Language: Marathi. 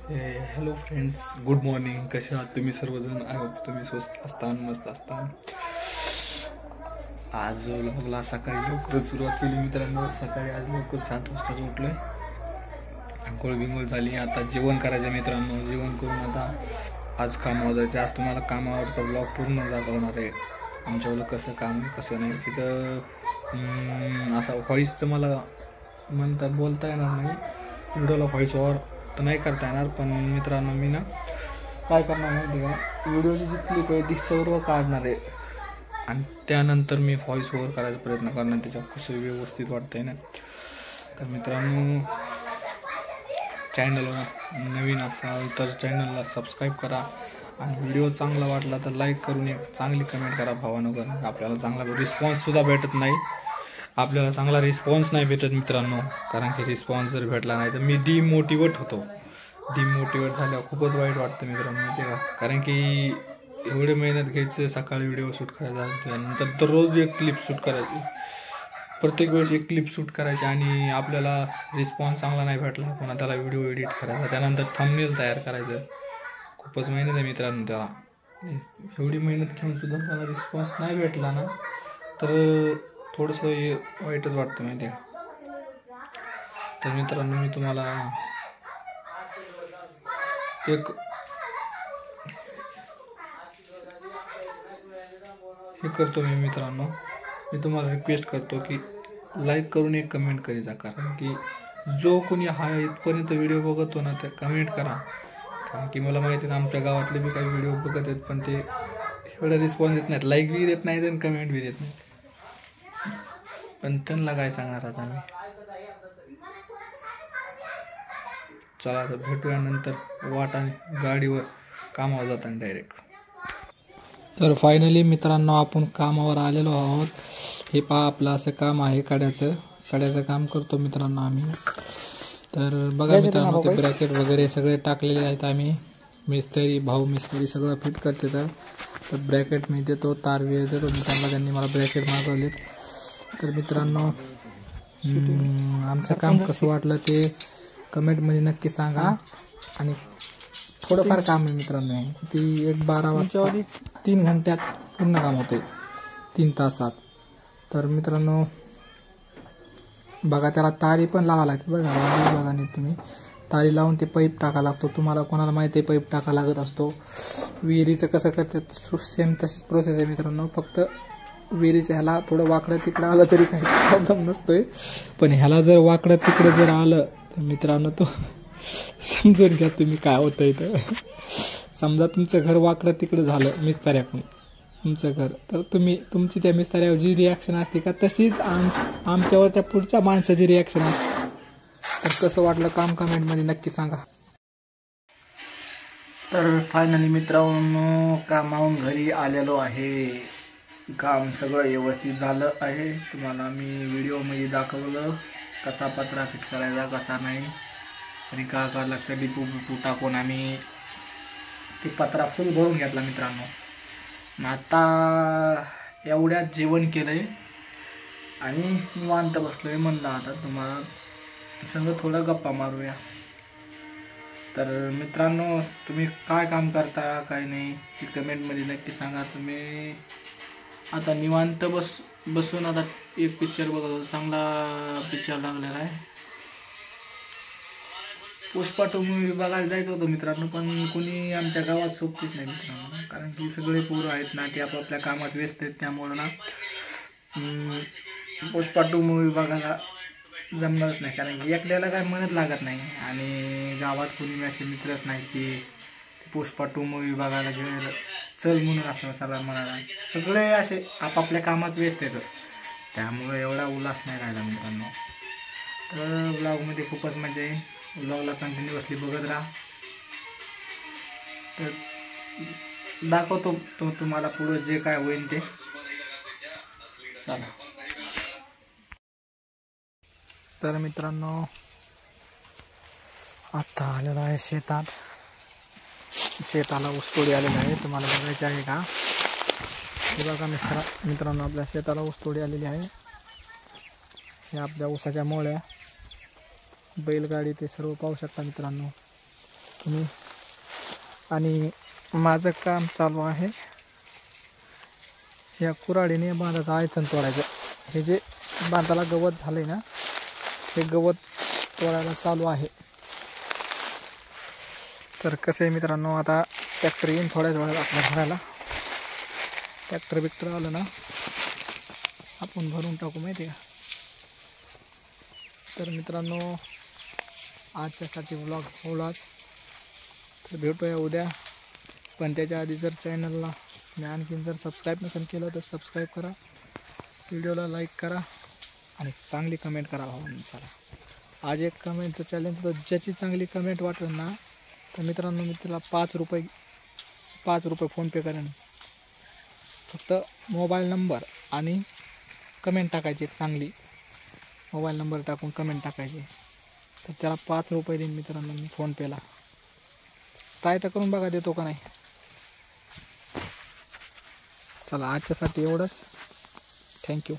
Hello friends, good morning. कसे आहात तुम्ही सर्वजण? आय होप तुम्ही स्वस्त असतान, मस्त असतान. आज व्लॉगला सकाळी लवकर सुरुवात केली मित्रांनो. सकाळी आज लवकर 7 वाजताच उठलोय. आंघोळ बिंघोळ झाली. आता जेवण करायचं मित्रांनो. जेवण करून आता आज कामावर जायचं. आज तुम्हाला कामावरचा व्लॉग पूर्ण दाखवणार आहे. आमच्यावर कसं काम आहे कसं नाही. तिथं असा व्हॉइस तर मला बोलता येणार नाही. व्हिडिओला व्हॉइस ओव्हर तर नाही करता येणार. पण मित्रांनो मी ना काय करणार माहिती का, व्हिडिओची जी क्लिप आहे ती सर्व काढणार आहे आणि त्यानंतर मी व्हॉइस ओव्हर करायचा प्रयत्न करणार. त्याच्यावर कसं व्यवस्थित वाटतंय ना. तर मित्रांनो, चॅनलवर नवीन असाल तर चॅनलला सबस्क्राईब करा आणि व्हिडिओ चांगला वाटला तर लाईक करून एक चांगली कमेंट करा भावानो. कारण आपल्याला चांगला रिस्पॉन्ससुद्धा भेटत नाही. आपल्याला चांगला रिस्पॉन्स नाही भेटत मित्रांनो. कारण की रिस्पॉन्स जर भेटला नाही तर मी डिमोटिवेट होतो. डिमोटिवेट झाल्यावर खूपच वाईट वाटतं मित्रांनो ते का. कारण की एवढे मेहनत घ्यायचं, सकाळी व्हिडिओ शूट करायचा, त्यानंतर दररोज एक क्लिप शूट करायची, प्रत्येक वेळेस एक क्लिप शूट करायची आणि आपल्याला रिस्पॉन्स चांगला नाही भेटला पुन्हा त्याला व्हिडिओ एडिट करायचा, त्यानंतर थंबनेल तयार करायचं. खूपच मेहनत आहे मित्रांनो त्याला. एवढी मेहनत घेऊन सुद्धा त्याला रिस्पॉन्स नाही भेटला ना तर थोडंसं हे वाईटच वाटतं माहिती आहे. तर मित्रांनो मी तुम्हाला एक हे करतो मित्रांनो, मी तुम्हाला रिक्वेस्ट करतो की लाईक करून एक कमेंट करीचा. कारण की जो कोणी हा इथपर्यंत व्हिडिओ बघतो ना ते कमेंट करा. कारण की मला माहिती आहे आमच्या गावातले बी काही व्हिडिओ बघत आहेत पण ते एवढा रिस्पॉन्स देत नाहीत, लाईक बी देत नाहीत आणि कमेंट बी देत नाहीत. पण त्यांना काय सांगणार आता मी. चला आता भेटूया नंतर वाटाने गाडीवर कामावर जाताना डायरेक्ट. तर फायनली मित्रांनो आपण कामावर आलेलो आहोत. हे पहा आपलं असं काम आहे, कड्याचं काम करतो मित्रांनो आम्ही. तर बघा मित्रांनो ते ब्रॅकेट वगैरे सगळे टाकलेले आहेत. आम्ही मिस्त्री सगळं फिट करते. तर ब्रॅकेट मी देतो, तार वेळ देतो मित्रांनो. त्यांनी मला ब्रॅकेट मागवलेत. तर मित्रांनो आमचं काम कसं वाटलं ते कमेंटमध्ये नक्की सांगा. आणि थोडंफार काम आहे मित्रांनो. ती 12 वाजता 3 घंट्यात पूर्ण काम होते, 3 तासात. तर मित्रांनो बघा त्याला तारी पण लावा लागते. बघा नीट तुम्ही तारी लावून ते पाईप टाका लागतो. तुम्हाला कोणाला माहिती आहे पाईप टाका लागत असतो. विहिरीचं कसं करतात सेम तशीच प्रोसेस आहे मित्रांनो. फक्त विहिरीचं ह्याला थोडं वाकडं तिकडं आलं तरी काही प्रॉब्लेम नसतोय. पण ह्याला जर वाकडं तिकडं जर आलं तर मित्रांनो तो समजून घ्या तुम्ही काय होतं इथं. समजा तुमचं घर वाकडं तिकडं झालं मिस्ताऱ्याकडून तुमचं घर, तर तुमची त्या मिस्ताऱ्यावर जी रिॲक्शन असते का तशीच आमच्यावर त्या पुढच्या माणसाची रिॲक्शन असते. तर कसं वाटलं काम कमेंटमध्ये नक्की सांगा. तर फायनली मित्रांनो कामावून घरी आलेलो आहे. काम सगळं व्यवस्थित झालं आहे. तुम्हाला मी व्हिडिओमध्ये दाखवलं कसा पत्रा फिट करायचा कसा नाही आणि का लागतं. डिपू टाकून आम्ही ते पत्रा फुल भरून घेतला मित्रांनो. आता एवढ्यात जेवण केलंय आणि निवांत बसलोय. म्हणलं आता तुम्हाला संग थोडं गप्पा मारूया. तर मित्रांनो तुम्ही काय काम करता काय नाही ते कमेंटमध्ये नक्की सांगा. तुम्ही आता निवांत बसून आता एक पिक्चर बघत होतो. चांगला पिक्चर लागलेला आहे. पुष्पा 2 मूवी बघायला जायचं होतं मित्रांनो, पण कोणी आमच्या गावात सोबतीच नाही मित्रांनो. कारण की सगळे पोरं आहेत ना ते आपापल्या कामात व्यस्त आहेत. त्यामुळं ना पुष्पा 2 मूवी बघायला जमणारच नाही. कारण की एकट्याला काय मनच लागत नाही आणि गावात कोणी असे मित्रच नाही की पुष्पा 2 मूवी बघायला गेलं चल म्हणून असं सगळं म्हणाला. सगळे असे आपापल्या कामात व्यस्त आहेत. त्यामुळे एवढा उल्हास नाही राहिला मित्रांनो. तर ब्लॉगमध्ये खूपच मजा येईल. ब्लॉगला कंटिन्युअसली बघत राहा. तर दाखवतो तुम्हाला पुढं जे काय होईल ते. चला. तर मित्रांनो आता आलेला आहे शेतात. शेताला ऊसतोडी आलेला आहे. तुम्हाला बघायचे आहे का? हे बघा मित्रांनो आपल्या शेताला ऊसतोडी आलेली आहे. हे आपल्या ऊसाच्या मोळ्या बैलगाडी ते सर्व पाहू शकता मित्रांनो. तुम्ही. आणि माझं काम चालू आहे या कुऱ्हाडीने बांधाचं आयचण तोडायचं. हे जे बांधाला गवत झालं आहे ना, हे गवत तोडायला चालू आहे. तर कसं आहे मित्रांनो, आता ट्रॅक्टर येईन थोड्याच वेळात आपल्या घराला. ट्रॅक्टर बिक्टर आलं ना आपण भरून टाकू, माहिती आहे का. तर मित्रांनो आजच्यासाठी व्लॉग एवढाच. तर भेटूया उद्या. पण त्याच्या आधी जर चॅनलला मी आणखीन जर सबस्क्राईब नसेल केलं तर सबस्क्राईब करा, व्हिडिओला लाईक करा आणि चांगली कमेंट करा भावांनो. चला आज एक कमेंटचं चॅलेंज होतं. ज्याची चांगली कमेंट वाटेल ना तर मित्रांनो मी तिला 5 रुपये फोनपे करेन. फक्त मोबाईल नंबर आणि कमेंट टाकायची, एक चांगली मोबाईल नंबर टाकून कमेंट टाकायची. तर त्याला 5 रुपये देईन मित्रांनो मी फोनपेला. ट्राय तर करून बघा देतो का नाही. चला आजच्यासाठी एवढंच. थँक्यू.